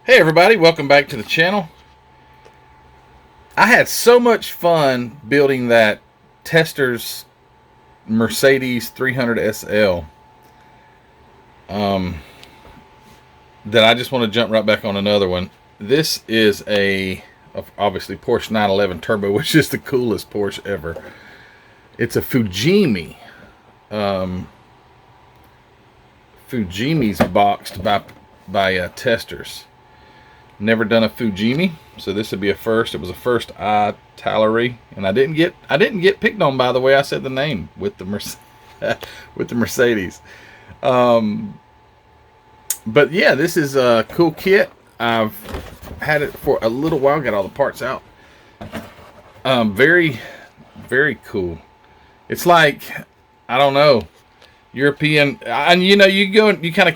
Hey everybody, welcome back to the channel. I had so much fun building that Testors Mercedes 300 SL that I just want to jump right back on another one. This is obviously Porsche 911 Turbo, which is the coolest Porsche ever. It's a Fujimi. Fujimi's boxed by Testors. Never done a Fujimi, so this would be a first. It was a first Tallery, and I didn't get picked on by the way I said the name with the with the Mercedes. But yeah, this is a cool kit. I've had it for a little while. Got all the parts out. Very, very cool. It's like, I don't know, European, and you kind of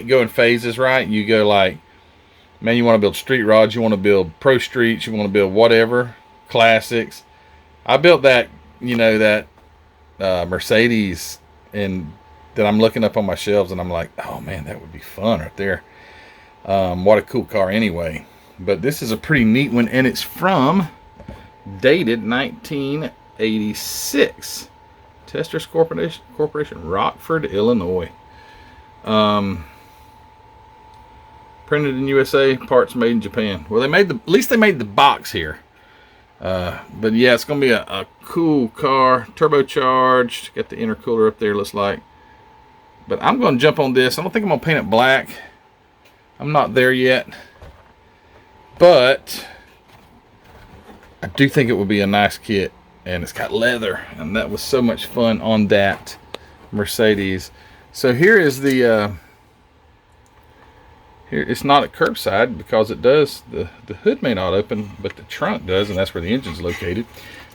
go in phases, right? You go like, man, you want to build street rods, you want to build pro streets, you want to build whatever, classics. I built that, Mercedes, and that I'm looking up on my shelves, and I'm like, oh man, that would be fun right there. What a cool car anyway. But this is a pretty neat one, and it's dated 1986. Testors Corporation, Rockford, Illinois. Printed in USA, parts made in Japan. Well, at least they made the box here. But yeah, it's gonna be a cool car, turbocharged. Got the intercooler up there, looks like. But I'm gonna jump on this. I don't think I'm gonna paint it black. I'm not there yet. But I do think it would be a nice kit, and it's got leather, and that was so much fun on that Mercedes. So here is the. Here, it's not at curbside because it does, the hood may not open, but the trunk does, and that's where the engine's located.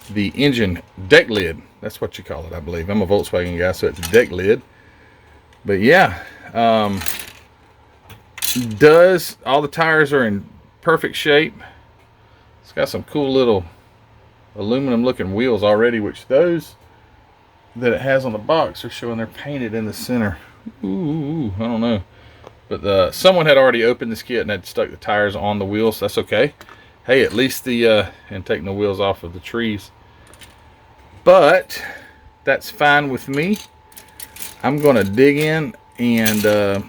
The engine deck lid, that's what you call it, I believe. I'm a Volkswagen guy, so it's a deck lid. But yeah, all the tires are in perfect shape. It's got some cool little aluminum looking wheels already, which those that it has on the box are showing they're painted in the center. Ooh, I don't know. But someone had already opened this kit and had stuck the tires on the wheels. That's okay. Hey, at least and taking the wheels off of the trees. But that's fine with me. I'm going to dig in and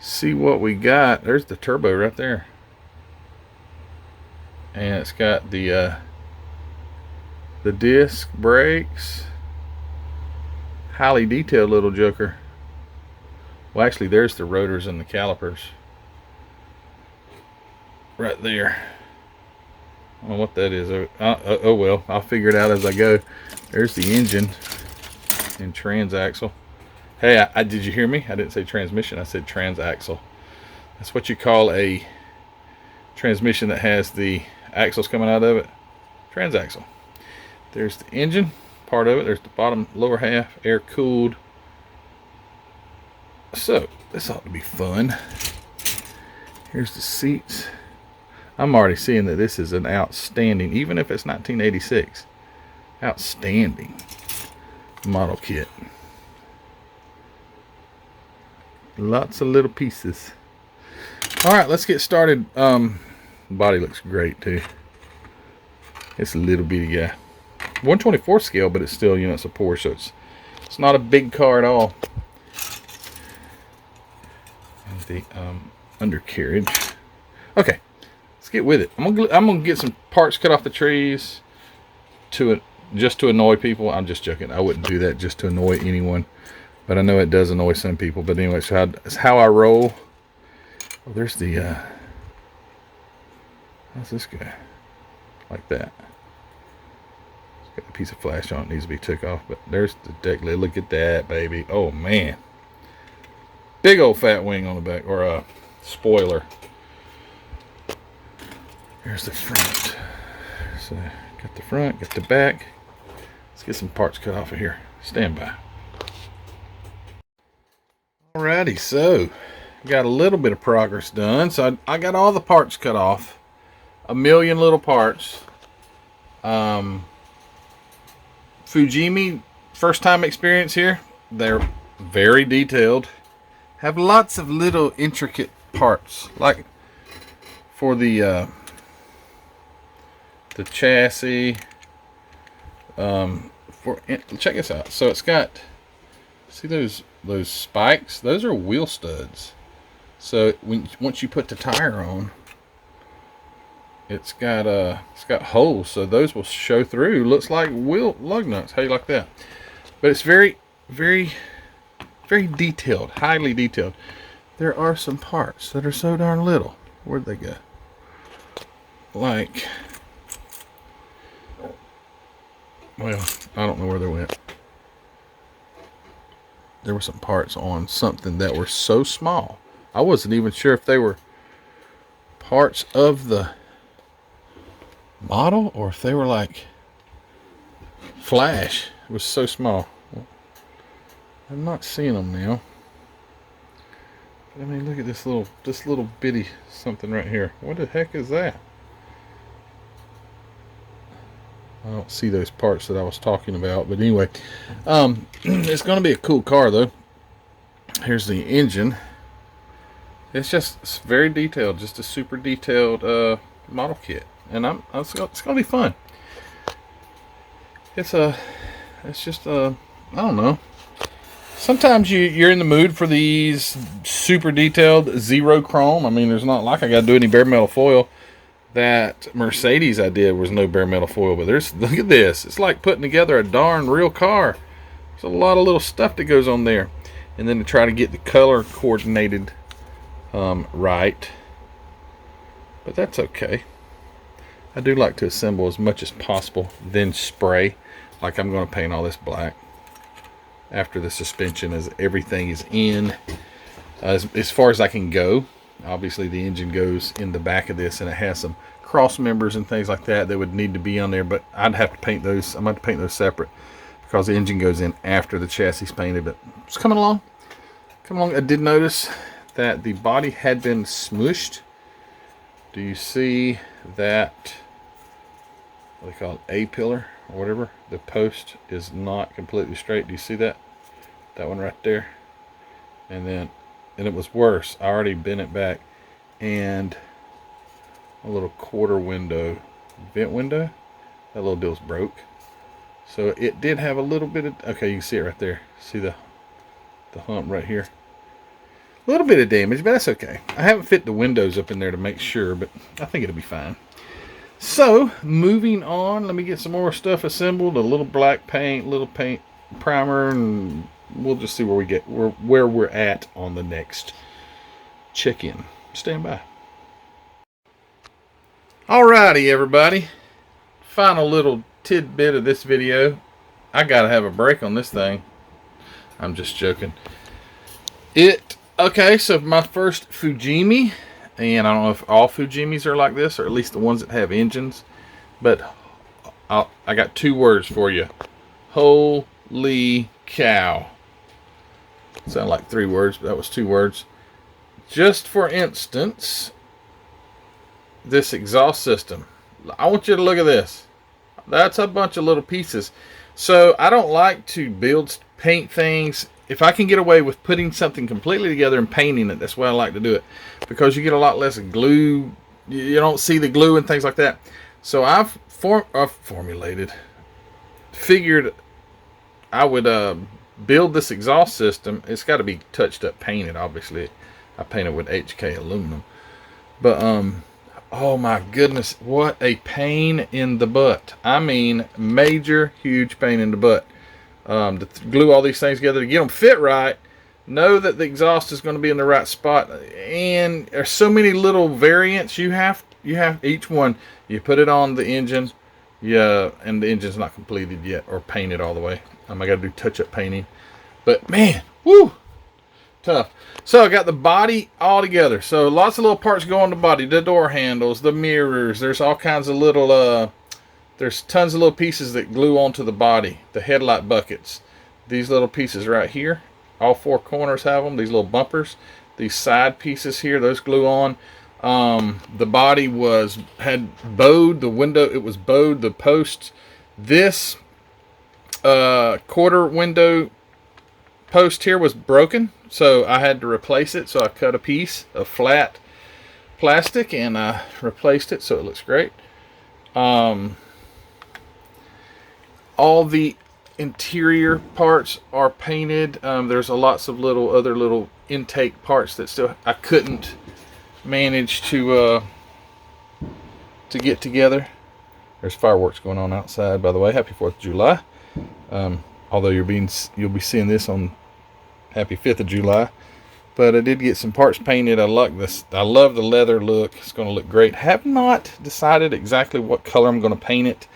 see what we got. There's the turbo right there. And it's got the disc brakes. Highly detailed little joker. Well, actually, there's the rotors and the calipers. Right there. I don't know what that is. Oh well, I'll figure it out as I go. There's the engine and transaxle. Hey, did you hear me? I didn't say transmission. I said transaxle. That's what you call a transmission that has the axles coming out of it. Transaxle. There's the engine part of it. There's the bottom lower half, air cooled. So this ought to be fun. Here's the seats. I'm already seeing that this is an outstanding, even if it's 1986, outstanding model kit. Lots of little pieces. All right, let's get started. Body looks great too. It's a little bitty guy, 1/24 scale, but it's still, it's a Porsche, so it's not a big car at all. And the undercarriage. Okay, let's get with it. I'm gonna get some parts cut off the trees just to annoy people. I'm just joking. I wouldn't do that just to annoy anyone, but I know it does annoy some people. But anyway, so that's how I roll. Oh, there's the how's this guy? Like that. It's got a piece of flash on it, needs to be took off. But there's the deck lid. Look at that, baby. Oh man, big old fat wing on the back, or a spoiler. Here's the front. So got the front, got the back. Let's get some parts cut off of here. Stand by. Alrighty, so got a little bit of progress done. So I got all the parts cut off. A million little parts. Fujimi, first time experience here. They're very detailed. Have lots of little intricate parts, like for the chassis. Check this out. So it's got, see those spikes? Those are wheel studs. So once you put the tire on, it's got holes, so those will show through. Looks like wheel lug nuts. How you like that? But it's very, very, very detailed, highly detailed. There are some parts that are so darn little. Where'd they go? Like, well, I don't know where they went. There were some parts on something that were so small. I wasn't even sure if they were parts of the model or if they were like flash. It was so small. I'm not seeing them now. But I mean, look at this little bitty something right here. What the heck is that? I don't see those parts that I was talking about, but anyway, it's going to be a cool car though. Here's the engine. It's very detailed, just a super detailed model kit. And it's gonna be fun. It's just I don't know. Sometimes you're in the mood for these super detailed zero chrome. I mean, there's not like I got to do any bare metal foil. That Mercedes I did was no bare metal foil, but look at this. It's like putting together a darn real car. There's a lot of little stuff that goes on there, and then to try to get the color coordinated right. But that's okay. I do like to assemble as much as possible, then spray. Like I'm going to paint all this black after the suspension, as everything is in as far as I can go. Obviously the engine goes in the back of this, and it has some cross members and things like that that would need to be on there, but I'd have to paint those. I'm going to paint those separate because the engine goes in after the chassis is painted. But it's coming along. I did notice that the body had been smushed. Do you see that? What they call it, A-pillar or whatever? The post is not completely straight. Do you see that? That one right there. And it was worse. I already bent it back. And a little quarter window, vent window, that little deal's broke. So it did have a little bit of, okay, you can see it right there. See the hump right here. A little bit of damage, but that's okay. I haven't fit the windows up in there to make sure, but I think it'll be fine. So, moving on, let me get some more stuff assembled. A little black paint, little paint primer, and we'll just see where we're at on the next check-in. Stand by. Alrighty, everybody. Final little tidbit of this video. I gotta have a break on this thing. I'm just joking. Okay, so my first Fujimi, and I don't know if all Fujimis are like this, or at least the ones that have engines, but I got two words for you. Holy cow. Sound like three words, but that was two words. Just for instance, this exhaust system. I want you to look at this. That's a bunch of little pieces. So I don't like to paint things. If I can get away with putting something completely together and painting it, that's why I like to do it. Because you get a lot less glue. You don't see the glue and things like that. So I've figured I would build this exhaust system. It's got to be touched up, painted, obviously. I painted with HK aluminum. But, oh my goodness, what a pain in the butt. I mean, major, huge pain in the butt. To glue all these things together to get them fit right, know that the exhaust is going to be in the right spot, and there's so many little variants. You have each one. You put it on the engine, and the engine's not completed yet or painted all the way. I got to do touch-up painting, but man, woo! tough. So I got the body all together. So lots of little parts go on the body. The door handles, the mirrors. There's all kinds of little, there's tons of little pieces that glue onto the body. The headlight buckets. These little pieces right here. All four corners have them. These little bumpers. These side pieces here, those glue on. The body had bowed. The window, it was bowed. The posts. This quarter window post here was broken, so I had to replace it. So I cut a piece of flat plastic and I replaced it, so it looks great. All the interior parts are painted. There's lots of other little intake parts that still I couldn't manage to get together. There's fireworks going on outside, by the way. Happy 4th of July. Although you'll be seeing this on Happy 5th of July. But I did get some parts painted. I love the leather look. It's going to look great. Have not decided exactly what color I'm going to paint it.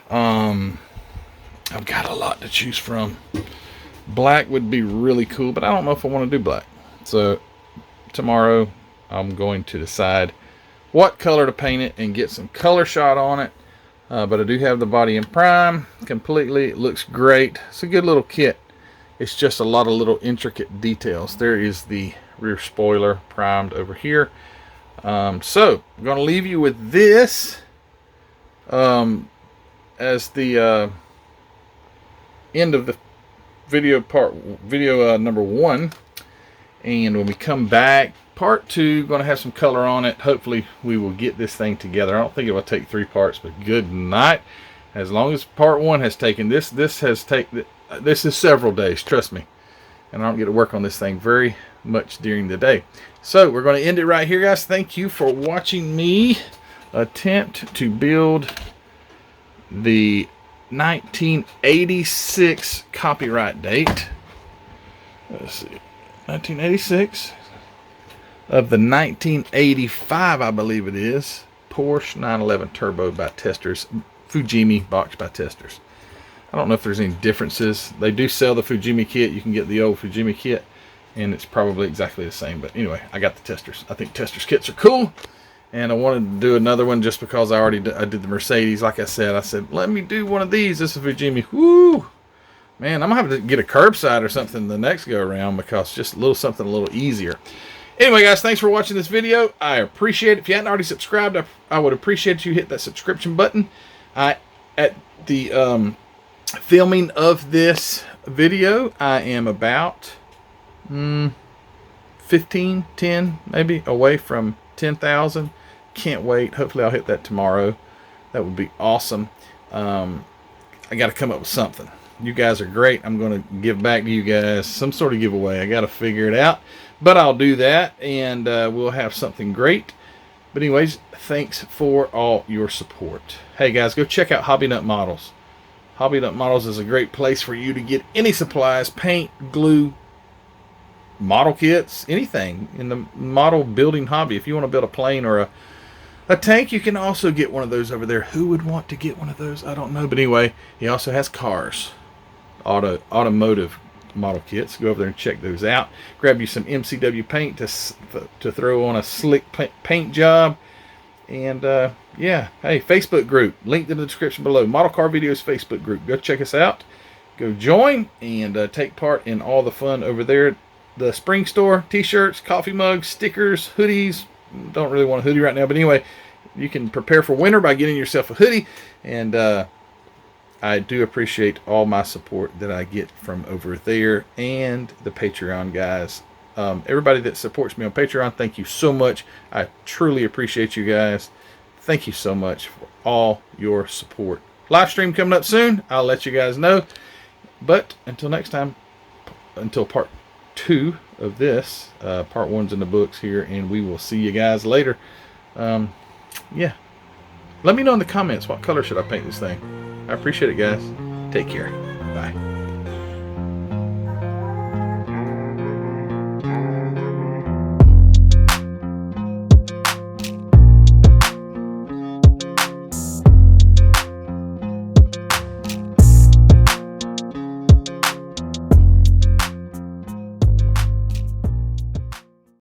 I've got a lot to choose from. Black would be really cool, but I don't know if I want to do black. So tomorrow I'm going to decide what color to paint it and get some color shot on it. But I do have the body in prime completely. It looks great. It's a good little kit. It's just a lot of little intricate details. There is the rear spoiler primed over here. So I'm going to leave you with this as the end of the video number 1. And when we come back, part 2, going to have some color on it. Hopefully we will get this thing together. I don't think it will take 3 parts, but good night. As long as part 1 has taken this is several days, trust me. And I don't get to work on this thing very much during the day. So we're going to end it right here, guys. Thank you for watching me attempt to build the 1986 copyright date. Let's see. 1986 of the 1985, I believe it is, Porsche 911 Turbo by Testors, Fujimi box by Testors. I don't know if there's any differences. They do sell the Fujimi kit. You can get the old Fujimi kit, and it's probably exactly the same. But anyway, I got the Testors. I think Testors kits are cool, and I wanted to do another one just because I did the Mercedes. Like I said, let me do one of these. This is Fujimi. Woo! Man, I'm going to have to get a curbside or something the next go around because just something a little easier. Anyway, guys, thanks for watching this video. I appreciate it. If you hadn't already subscribed, I would appreciate you hit that subscription button. At the filming of this video, I am about 10 maybe away from 10,000. Can't wait. Hopefully I'll hit that tomorrow. That would be awesome. I got to come up with something. You guys are great. I'm going to give back to you guys some sort of giveaway. I got to figure it out, but I'll do that, and we'll have something great. But anyways, thanks for all your support. Hey guys, go check out Hobby Nut Models. Hobby Nut Models is a great place for you to get any supplies, paint, glue, model kits, anything in the model building hobby. If you want to build a plane or a tank, you can also get one of those over there. Who would want to get one of those? I don't know. But anyway, he also has cars, automotive model kits. Go over there and check those out. Grab you some MCW paint to throw on a slick paint job. And yeah, hey, Facebook group, linked in the description below. Model Car Videos Facebook group. Go check us out. Go join and take part in all the fun over there. The spring store, t-shirts, coffee mugs, stickers, hoodies. Don't really want a hoodie right now, but anyway, you can prepare for winter by getting yourself a hoodie. And I do appreciate all my support that I get from over there and the Patreon guys. Everybody that supports me on Patreon, thank you so much. I truly appreciate you guys. Thank you so much for all your support. Live stream coming up soon. I'll let you guys know. But until next time, until part 2 of this, part 1's in the books here, and we will see you guys later. Yeah, let me know in the comments what color should I paint this thing. I appreciate it, guys. Take care. Bye.